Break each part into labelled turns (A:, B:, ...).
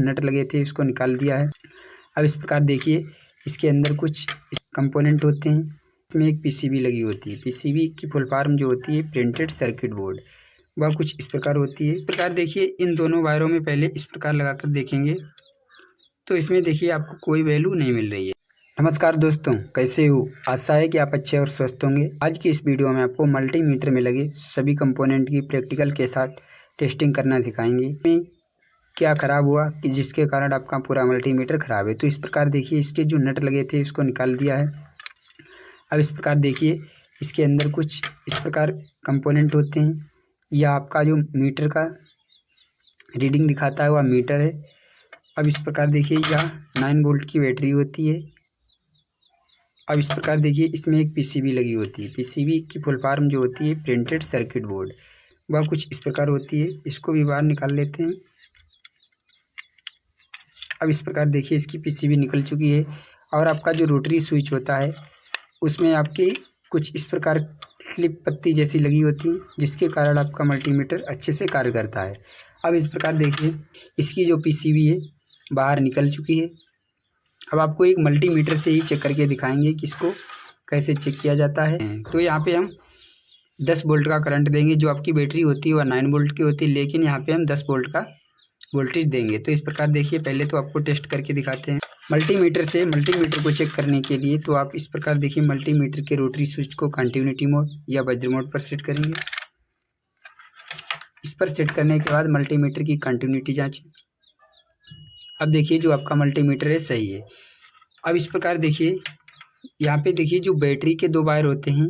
A: नट लगे थे उसको निकाल दिया है। अब इस प्रकार देखिए इसके अंदर कुछ कंपोनेंट होते हैं। इसमें एक पीसीबी लगी होती है। पीसीबी की फुल फॉर्म जो होती है प्रिंटेड सर्किट बोर्ड, वह कुछ इस प्रकार होती है। इस प्रकार देखिए इन दोनों वायरों में पहले इस प्रकार लगाकर देखेंगे तो इसमें देखिए आपको कोई वैल्यू नहीं मिल रही है। नमस्कार दोस्तों, कैसे हो? आशा है कि आप अच्छे और स्वस्थ होंगे। आज की इस वीडियो में आपको मल्टीमीटर में लगे सभी कंपोनेंट की प्रैक्टिकल के साथ टेस्टिंग करना सिखाएंगे। क्या ख़राब हुआ कि जिसके कारण आपका पूरा मल्टीमीटर ख़राब है। तो इस प्रकार देखिए इसके जो नट लगे थे उसको निकाल दिया है। अब इस प्रकार देखिए इसके अंदर कुछ इस प्रकार कंपोनेंट होते हैं। यह आपका जो मीटर का रीडिंग दिखाता है वह मीटर है। अब इस प्रकार देखिए यह 9 वोल्ट की बैटरी होती है। अब इस प्रकार देखिए इसमें एक पीसीबी लगी होती है। पीसीबी की फुल फॉर्म जो होती है प्रिंटेड सर्किट बोर्ड, वह कुछ इस प्रकार होती है। इसको भी बाहर निकाल लेते हैं। अब इस प्रकार देखिए इसकी पीसीबी निकल चुकी है और आपका जो रोटरी स्विच होता है उसमें आपकी कुछ इस प्रकार क्लिप पत्ती जैसी लगी होती है, जिसके कारण आपका मल्टीमीटर अच्छे से कार्य करता है। अब इस प्रकार देखिए इसकी जो पीसीबी है बाहर निकल चुकी है। अब आपको एक मल्टीमीटर से ही चेक करके दिखाएंगे कि इसको कैसे चेक किया जाता है। तो यहाँ पे हम 10 वोल्ट का करंट देंगे। जो आपकी बैटरी होती है वह 9 वोल्ट की होती है, लेकिन यहाँ पे हम 10 वोल्ट का वोल्टेज देंगे। तो इस प्रकार देखिए पहले तो आपको टेस्ट करके दिखाते हैं मल्टीमीटर से। मल्टीमीटर को चेक करने के लिए तो आप इस प्रकार देखिए मल्टीमीटर के रोटरी स्विच को कंटिन्यूटी मोड या वज्र मोड पर सेट करेंगे। इस पर सेट करने के बाद मल्टीमीटर की कंटिन्यूटी जांचें। अब देखिए जो आपका मल्टीमीटर है सही है। अब इस प्रकार देखिए यहाँ पे देखिए जो बैटरी के 2 वायर होते हैं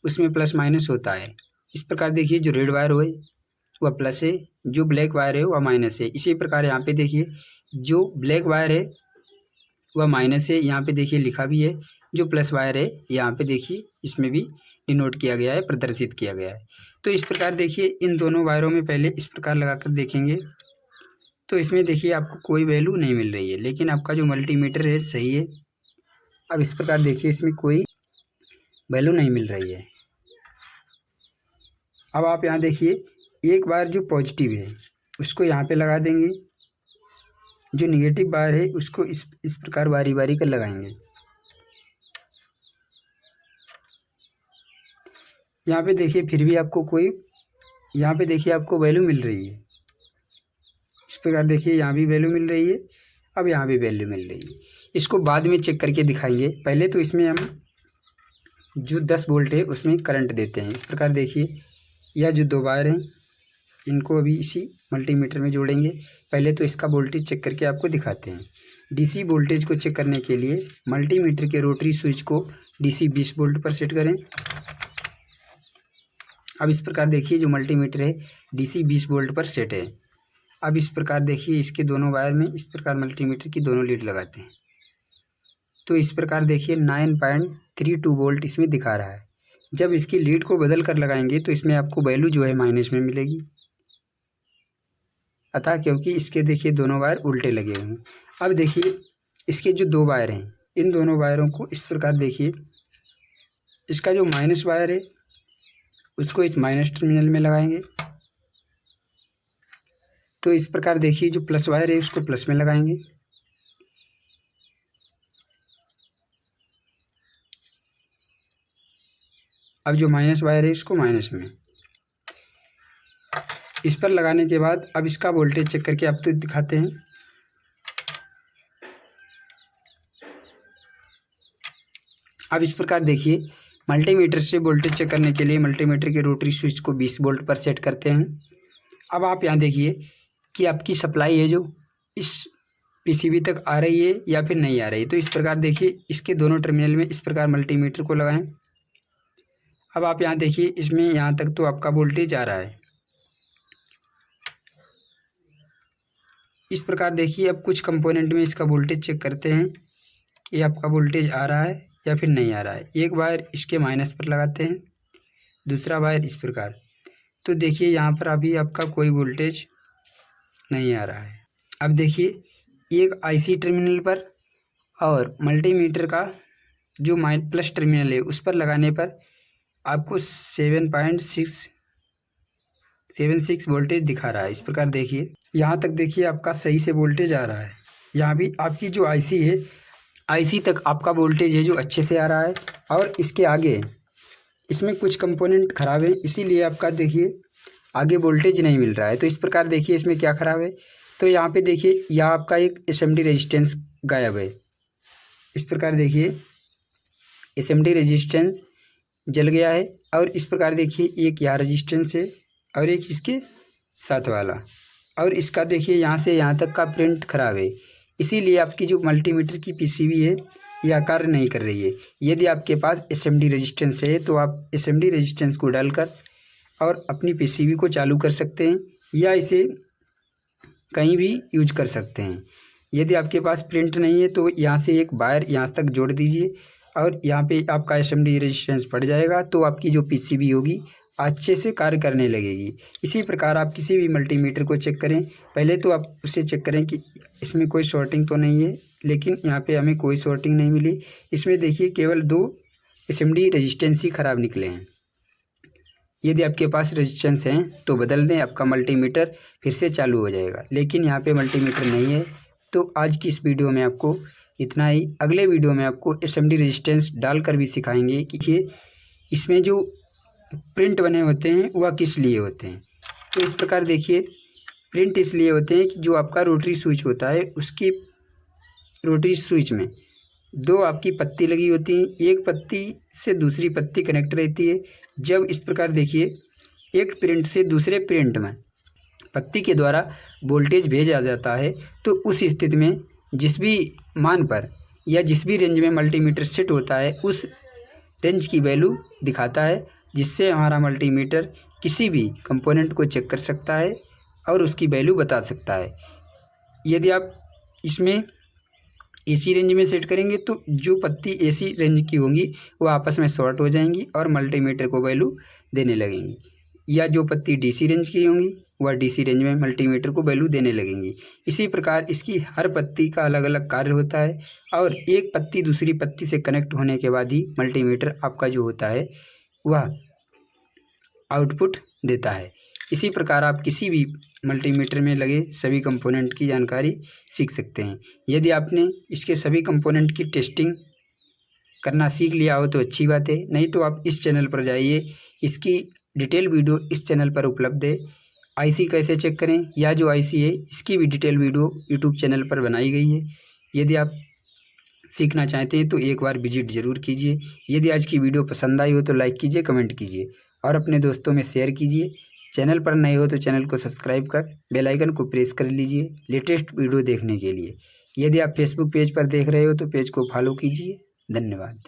A: उसमें प्लस माइनस होता है। इस प्रकार देखिए जो रेड वायर है वह प्लस है, जो ब्लैक वायर है वह माइनस है। इसी प्रकार यहाँ पे देखिए जो ब्लैक वायर है वह माइनस है, यहाँ पे देखिए लिखा भी है। जो प्लस वायर है यहाँ पे देखिए इसमें भी डिनोट किया गया है, प्रदर्शित किया गया है। तो इस प्रकार देखिए इन दोनों वायरों में पहले इस प्रकार लगाकर देखेंगे तो इसमें देखिए आपको कोई वैल्यू नहीं मिल रही है, लेकिन आपका जो मल्टीमीटर है सही है। अब इस प्रकार देखिए इसमें कोई वैल्यू नहीं मिल रही है। अब आप यहाँ देखिए एक वायर जो पॉजिटिव है उसको यहाँ पे लगा देंगे, जो निगेटिव वायर है उसको इस प्रकार बारी बारी कर लगाएंगे। यहाँ पे देखिए फिर भी आपको कोई, यहाँ पे देखिए आपको वैल्यू मिल रही है। इस प्रकार देखिए यहाँ भी वैल्यू मिल रही है, अब यहाँ भी वैल्यू मिल रही है। इसको बाद में चेक करके दिखाएंगे। पहले तो इसमें हम जो 10 वोल्ट है उसमें करंट देते हैं। इस प्रकार देखिए यह जो 2 वायर हैं इनको अभी इसी मल्टीमीटर में जोड़ेंगे। पहले तो इसका वोल्टेज चेक करके आपको दिखाते हैं। डीसी वोल्टेज को चेक करने के लिए मल्टीमीटर के रोटरी स्विच को डीसी 20 वोल्ट पर सेट करें। अब इस प्रकार देखिए जो मल्टीमीटर है डीसी 20 वोल्ट पर सेट है। अब इस प्रकार देखिए इसके दोनों वायर में इस प्रकार मल्टीमीटर की दोनों लीड लगाते हैं तो इस प्रकार देखिए 9.32 वोल्ट इसमें दिखा रहा है। जब इसकी लीड को बदल कर लगाएंगे तो इसमें आपको वैल्यू जो है माइनस में मिलेगी, अतः क्योंकि इसके देखिए दोनों वायर उल्टे लगे हुए हैं। अब देखिए इसके जो 2 वायर हैं इन दोनों वायरों को इस प्रकार देखिए इसका जो माइनस वायर है उसको इस माइनस टर्मिनल में लगाएंगे। तो इस प्रकार देखिए जो प्लस वायर है उसको प्लस में लगाएंगे। अब जो माइनस वायर है इसको माइनस में। इस पर लगाने के बाद अब इसका वोल्टेज चेक करके आपको दिखाते हैं। अब इस प्रकार देखिए मल्टीमीटर से वोल्टेज चेक करने के लिए मल्टीमीटर के रोटरी स्विच को 20 वोल्ट पर सेट करते हैं। अब आप यहाँ देखिए कि आपकी सप्लाई है जो इस पीसीबी तक आ रही है या फिर नहीं आ रही है। तो इस प्रकार देखिए इसके दोनों टर्मिनल में इस प्रकार मल्टीमीटर को लगाएं। अब आप यहाँ देखिए इसमें यहाँ तक तो आपका वोल्टेज आ रहा है। इस प्रकार देखिए अब कुछ कंपोनेंट में इसका वोल्टेज चेक करते हैं कि आपका वोल्टेज आ रहा है या फिर नहीं आ रहा है। एक वायर इसके माइनस पर लगाते हैं, दूसरा वायर इस प्रकार। तो देखिए यहाँ पर अभी आपका कोई वोल्टेज नहीं आ रहा है। अब देखिए एक आईसी टर्मिनल पर और मल्टीमीटर का जो प्लस टर्मिनल है उस पर लगाने पर आपको 76 वोल्टेज दिखा रहा है। इस प्रकार देखिए, यहाँ तक देखिए आपका सही से वोल्टेज आ रहा है। यहाँ भी आपकी जो आईसी है, आईसी तक आपका वोल्टेज है जो अच्छे से आ रहा है। और इसके आगे इसमें कुछ कंपोनेंट ख़राब है, इसीलिए आपका देखिए आगे वोल्टेज नहीं मिल रहा है। तो इस प्रकार देखिए इसमें क्या ख़राब है, तो यहाँ पे देखिए यह आपका एक एसएमडी रेजिस्टेंस गायब है। इस प्रकार देखिए एसएमडी रेजिस्टेंस जल गया है। और इस प्रकार देखिए एक यहाँ रेजिस्टेंस है और एक इसके साथ वाला, और इसका देखिए यहाँ से यहाँ तक का प्रिंट ख़राब है। इसीलिए आपकी जो मल्टीमीटर की पीसीबी है यह कार्य नहीं कर रही है। यदि आपके पास एसएमडी रेजिस्टेंस है तो आप एसएमडी रेजिस्टेंस को डालकर और अपनी पीसीबी को चालू कर सकते हैं, या इसे कहीं भी यूज कर सकते हैं। यदि आपके पास प्रिंट नहीं है तो यहाँ से एक वायर यहाँ तक जोड़ दीजिए और यहाँ पे आपका एसएमडी रेजिस्टेंस पड़ जाएगा, तो आपकी जो पीसीबी होगी अच्छे से कार्य करने लगेगी। इसी प्रकार आप किसी भी मल्टीमीटर को चेक करें, पहले तो आप उसे चेक करें कि इसमें कोई शॉर्टिंग तो नहीं है, लेकिन यहाँ पे हमें कोई शॉर्टिंग नहीं मिली। इसमें देखिए केवल 2 एसएमडी रेजिस्टेंस ही ख़राब निकले हैं। यदि आपके पास रेजिस्टेंस हैं तो बदल दें, आपका मल्टीमीटर फिर से चालू हो जाएगा। लेकिन यहाँ पे मल्टीमीटर नहीं है। तो आज की इस वीडियो में आपको इतना ही। अगले वीडियो में आपको एसएमडी रेजिस्टेंस डालकर भी सिखाएंगे कि ये इसमें जो प्रिंट बने होते हैं वह किस लिए होते हैं। तो इस प्रकार देखिए प्रिंट इसलिए होते हैं कि जो आपका रोटरी स्विच होता है उसकी रोटरी स्विच में 2 आपकी पत्ती लगी होती हैं, एक पत्ती से दूसरी पत्ती कनेक्ट रहती है। जब इस प्रकार देखिए एक प्रिंट से दूसरे प्रिंट में पत्ती के द्वारा वोल्टेज भेजा जाता है, तो उस स्थिति में जिस भी मान पर या जिस भी रेंज में मल्टीमीटर सेट होता है उस रेंज की वैल्यू दिखाता है, जिससे हमारा मल्टीमीटर किसी भी कंपोनेंट को चेक कर सकता है और उसकी वैल्यू बता सकता है। यदि आप इसमें एसी रेंज में सेट करेंगे तो जो पत्ती एसी रेंज की होंगी वो आपस में शॉर्ट हो जाएंगी और मल्टीमीटर को वैल्यू देने लगेंगी, या जो पत्ती डीसी रेंज की होंगी वह डीसी रेंज में मल्टीमीटर को वैल्यू देने लगेंगी। इसी प्रकार इसकी हर पत्ती का अलग अलग कार्य होता है और एक पत्ती दूसरी पत्ती से कनेक्ट होने के बाद ही मल्टीमीटर आपका जो होता है वह आउटपुट देता है। इसी प्रकार आप किसी भी मल्टीमीटर में लगे सभी कंपोनेंट की जानकारी सीख सकते हैं। यदि आपने इसके सभी कंपोनेंट की टेस्टिंग करना सीख लिया हो तो अच्छी बात है, नहीं तो आप इस चैनल पर जाइए, इसकी डिटेल वीडियो इस चैनल पर उपलब्ध है। आईसी कैसे चेक करें या जो आईसी है इसकी भी डिटेल वीडियो यूट्यूब चैनल पर बनाई गई है। यदि आप सीखना चाहते हैं तो एक बार विजिट ज़रूर कीजिए। यदि आज की वीडियो पसंद आई हो तो लाइक कीजिए, कमेंट कीजिए और अपने दोस्तों में शेयर कीजिए। चैनल पर नए हो तो चैनल को सब्सक्राइब कर बेल आइकन को प्रेस कर लीजिए लेटेस्ट वीडियो देखने के लिए। यदि आप फेसबुक पेज पर देख रहे हो तो पेज को फॉलो कीजिए। धन्यवाद।